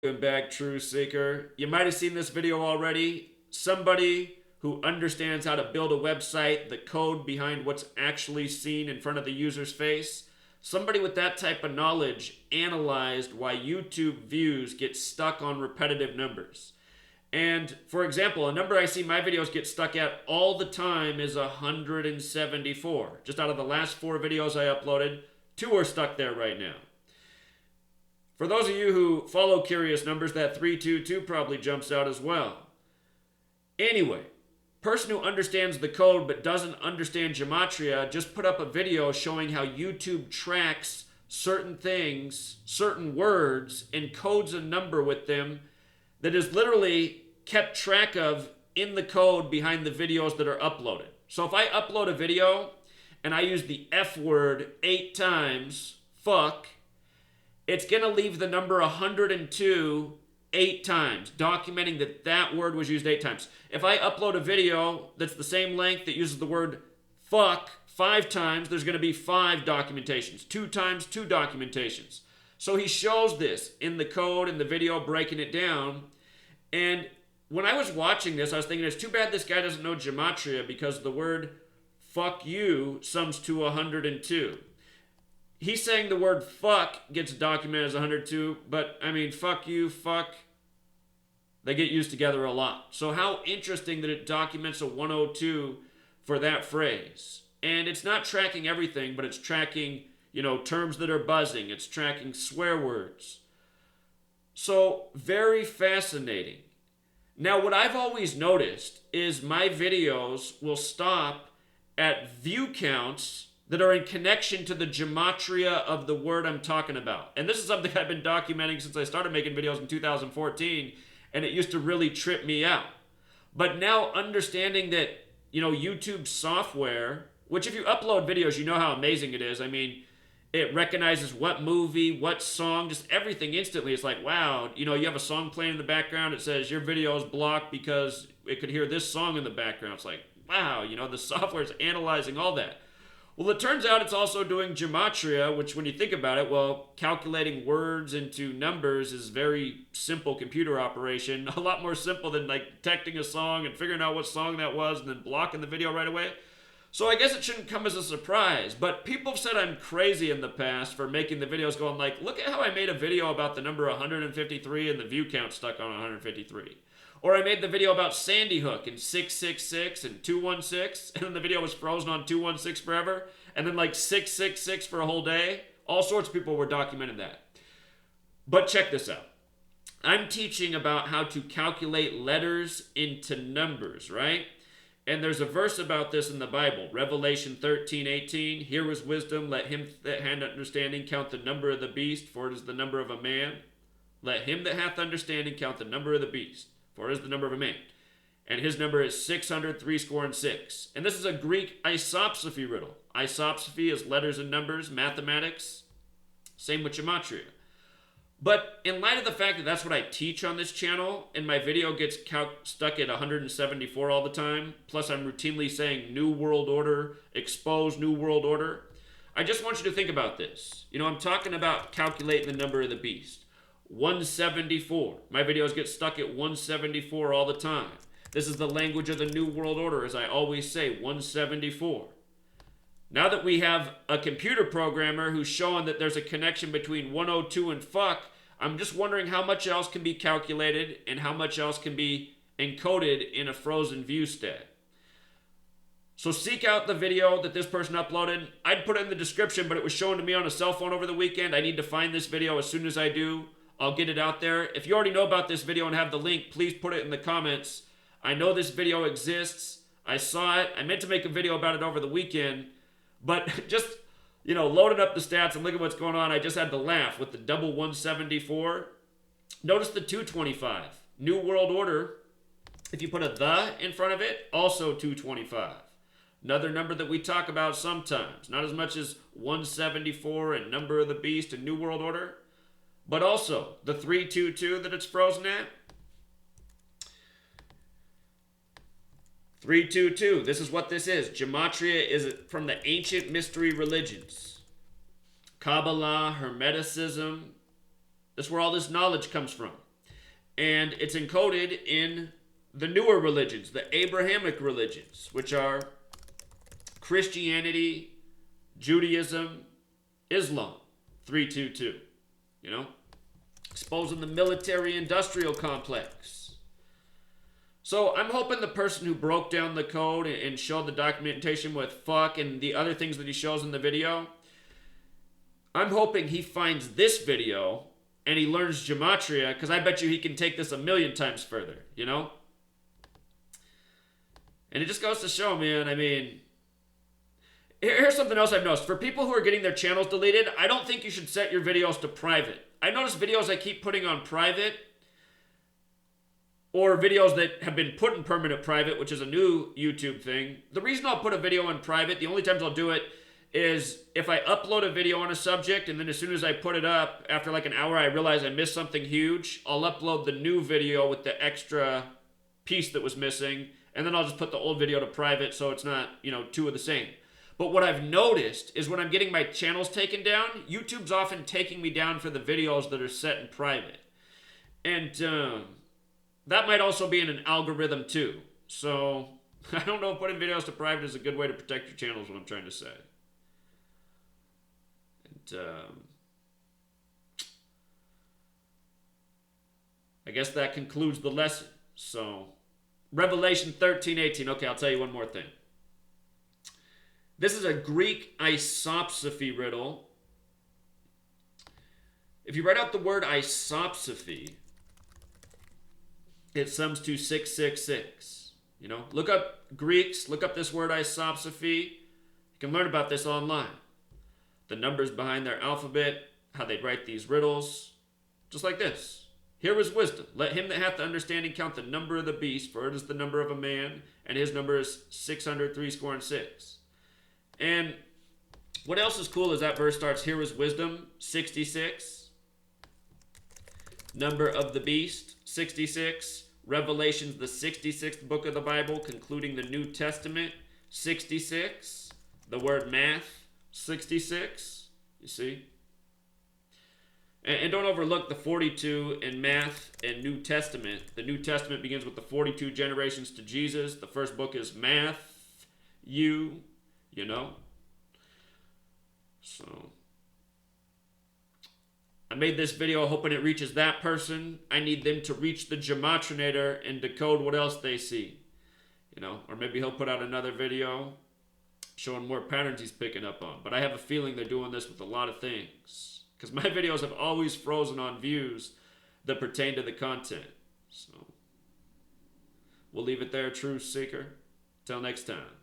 Welcome back, Truth Seeker. You might have seen this video already. Somebody who understands how to build a website, the code behind what's actually seen in front of the user's face. Somebody with that type of knowledge analyzed why YouTube views get stuck on repetitive numbers. And for example, a number I see my videos get stuck at all the time is 174. Just out of the last 4 videos I uploaded, 2 are stuck there right now. For those of you who follow curious numbers, that 322 probably jumps out as well. Anyway, person who understands the code but doesn't understand Gematria just put up a video showing how YouTube tracks certain things, certain words, and codes a number with them that is literally kept track of in the code behind the videos that are uploaded. So if I upload a video and I use the F word 8 times, fuck, it's going to leave the number 102 8 times, documenting that that word was used 8 times. If I upload a video that's the same length that uses the word fuck 5 times, there's going to be 5 documentations, 2 times 2 documentations. So he shows this in the code, in the video, breaking it down. And when I was watching this, I was thinking, it's too bad this guy doesn't know Gematria because the word fuck you sums to 102. He's saying the word fuck gets documented as 102, but I mean, fuck you, fuck, they get used together a lot. So how interesting that it documents a 102 for that phrase. And it's not tracking everything, but it's tracking, terms that are buzzing. It's tracking swear words. So very fascinating. Now, what I've always noticed is my videos will stop at view counts that are in connection to the gematria of the word I'm talking about. And this is something I've been documenting since I started making videos in 2014, and it used to really trip me out. But now understanding that, YouTube software, which if you upload videos, you know how amazing it is. I mean, it recognizes what movie, what song, just everything instantly. It's like, wow, you have a song playing in the background. It says your video is blocked because it could hear this song in the background. It's like, wow, the software is analyzing all that. Well, it turns out it's also doing gematria, which when you think about it, calculating words into numbers is very simple computer operation. A lot more simple than detecting a song and figuring out what song that was and then blocking the video right away. So I guess it shouldn't come as a surprise, but people have said I'm crazy in the past for making the videos going look at how I made a video about the number 153 and the view count stuck on 153. Or I made the video about Sandy Hook and 666 and 216, and then the video was frozen on 216 forever, and then 666 for a whole day. All sorts of people were documenting that. But check this out. I'm teaching about how to calculate letters into numbers, right? And there's a verse about this in the Bible, Revelation 13:18. Here was wisdom, let him that hath understanding count the number of the beast, for it is the number of a man. Let him that hath understanding count the number of the beast, for it is the number of a man. And his number is 666. And this is a Greek isopsophy riddle. Isopsophy is letters and numbers, mathematics. Same with gematria. But in light of the fact that that's what I teach on this channel, and my video gets stuck at 174 all the time, plus I'm routinely saying New World Order, expose New World Order, I just want you to think about this. I'm talking about calculating the number of the beast. 174. My videos get stuck at 174 all the time. This is the language of the New World Order, as I always say, 174. Now that we have a computer programmer who's showing that there's a connection between 102 and fuck, I'm just wondering how much else can be calculated and how much else can be encoded in a frozen view stat. So seek out the video that this person uploaded. I'd put it in the description, but it was shown to me on a cell phone over the weekend. I need to find this video. As soon as I do, I'll get it out there. If you already know about this video and have the link, please put it in the comments. I know this video exists. I saw it. I meant to make a video about it over the weekend, but just, loading up the stats and looking at what's going on, I just had to laugh with the double 174. Notice the 225. New World Order, if you put a the in front of it, also 225. Another number that we talk about sometimes. Not as much as 174 and Number of the Beast and New World Order, but also the 322 that it's frozen at. 322, this is what this is. Gematria is from the ancient mystery religions. Kabbalah, Hermeticism. That's where all this knowledge comes from. And it's encoded in the newer religions, the Abrahamic religions, which are Christianity, Judaism, Islam, 322. You know? Exposing the military-industrial complex. So I'm hoping the person who broke down the code and showed the documentation with fuck and the other things that he shows in the video, I'm hoping he finds this video and he learns Gematria, because I bet you he can take this 1,000,000 times further, you know? And it just goes to show, man, I mean, here's something else I've noticed. For people who are getting their channels deleted, I don't think you should set your videos to private. I notice videos I keep putting on private, or videos that have been put in permanent private, which is a new YouTube thing. The reason I'll put a video on private, the only times I'll do it, is if I upload a video on a subject, and then as soon as I put it up, after like an hour, I realize I missed something huge, I'll upload the new video with the extra piece that was missing, and then I'll just put the old video to private so it's not, you know, two of the same. But what I've noticed is when I'm getting my channels taken down, YouTube's often taking me down for the videos that are set in private. And that might also be in an algorithm too. So I don't know if putting videos to private is a good way to protect your channel is what I'm trying to say. And I guess that concludes the lesson. So Revelation 13:18. Okay, I'll tell you one more thing. This is a Greek isopsophy riddle. If you write out the word isopsophy, it sums to 666. You know, look up Greeks, look up this word isopsophy. You can learn about this online. The numbers behind their alphabet, how they write these riddles, just like this. Here is wisdom. Let him that hath the understanding count the number of the beast, for it is the number of a man, and his number is 666. And what else is cool is that verse starts, here is wisdom, 66. Number of the beast, 66. Revelation's the 66th book of the Bible, concluding the New Testament, 66. The word math, 66. You see? And don't overlook the 42 in math and New Testament. The New Testament begins with the 42 generations to Jesus. The first book is Matthew, you know? So I made this video hoping it reaches that person. I need them to reach the Gematrinator and decode what else they see. You know, or maybe he'll put out another video showing more patterns he's picking up on. But I have a feeling they're doing this with a lot of things, because my videos have always frozen on views that pertain to the content. So we'll leave it there, Truth Seeker. Till next time.